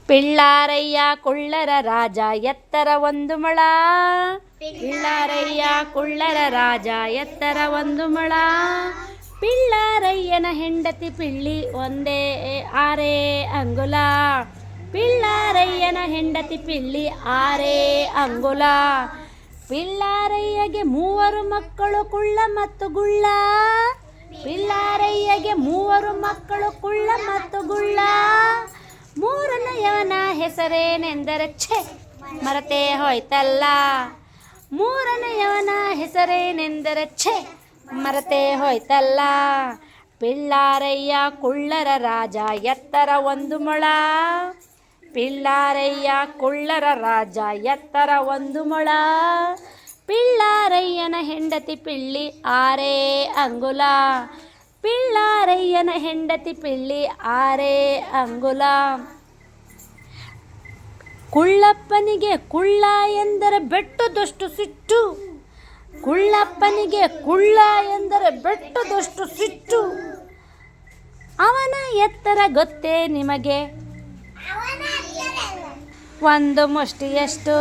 ಪಿಳ್ಳಾರಯ್ಯ ಕುಳ್ಳರ ರಾಜ ಎತ್ತರ ಒಂದು ಮೊಳ. ಪಿಳ್ಳಾರಯ್ಯ ಕುಳ್ಳರ ರಾಜ ಎತ್ತರ ಒಂದು ಮೊಳ. ಪಿಳ್ಳಾರಯ್ಯನ ಹೆಂಡತಿ ಪಿಳ್ಳಿ ಒಂದೇ 6 ಅಂಗುಲ. ಪಿಳ್ಳಾರಯ್ಯನ ಹೆಂಡತಿ ಪಿಳ್ಳಿ 6 ಅಂಗುಲ. ಪಿಳ್ಳಾರಯ್ಯಗೆ 3 ಮಕ್ಕಳು ಕುಳ್ಳ ಮತ್ತು ಗುಳ್ಳ. ಪಿಳ್ಳಾರಯ್ಯಗೆ 3 ಮಕ್ಕಳು ಕುಳ್ಳ ಮತ್ತು ಗುಳ್ಳ. ಮೂರನೆಯವನ ಹೆಸರೇನೆಂದರೆ ಛೆ ಮರತೆ ಹೋಯ್ತಲ್ಲ. ಮೂರನೆಯವನ ಹೆಸರೇನೆಂದರೆ ಛೆ ಮರತೆ ಹೋಯ್ತಲ್ಲ. ಪಿಳ್ಳಾರಯ್ಯ ಕುಳ್ಳರ ರಾಜ ಎತ್ತರ ಒಂದು ಮೊಳ. ಪಿಳ್ಳಾರಯ್ಯ ಕುಳ್ಳರ ರಾಜ ಎತ್ತರ ಒಂದು ಮೊಳ. ಪಿಳ್ಳಾರಯ್ಯನ ಹೆಂಡತಿ ಪಿಳ್ಳಿ 6 ಅಂಗುಲ. ಪಿಳ್ಳಾರಯ್ಯನ ಹೆಂಡತಿ ಪಿಳ್ಳಿ 6 ಅಂಗುಲ. ಕುಳ್ಳಪ್ಪನಿಗೆ ಕುಳ್ಳ ಎಂದರೆ ಬೆಟ್ಟದಷ್ಟು ಸಿಟ್ಟು. ಕುಳ್ಳಪ್ಪನಿಗೆ ಕುಳ್ಳ ಎಂದರೆ ಬೆಟ್ಟದಷ್ಟು ಸಿಟ್ಟು. ಅವನ ಎತ್ತರ ಗೊತ್ತೇ ನಿಮಗೆ? ಒಂದು ಮುಷ್ಟಿಯಷ್ಟು.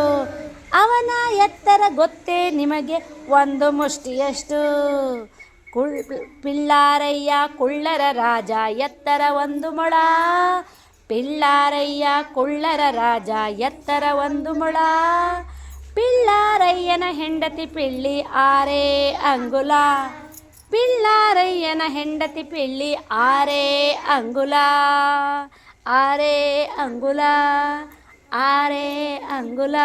ಅವನ ಎತ್ತರ ಗೊತ್ತೇ ನಿಮಗೆ? ಒಂದು ಮುಷ್ಟಿಯಷ್ಟು. ಪಿಳ್ಳಾರಯ್ಯ ಕುಳ್ಳರ ರಾಜ ಎತ್ತರ ಒಂದು ಮೊಳ. ಪಿಳ್ಳಾರಯ್ಯ ಕುಳ್ಳರ ರಾಜ ಎತ್ತರ ಒಂದು ಮೊಳ. ಪಿಳ್ಳಾರಯ್ಯನ ಹೆಂಡತಿ ಪಿಳ್ಳಿ 6 ಅಂಗುಲ. ಪಿಳ್ಳಾರಯ್ಯನ ಹೆಂಡತಿ ಪಿಳ್ಳಿ 6 ಅಂಗುಲ. 6 ಅಂಗುಲ. 6 ಅಂಗುಲ.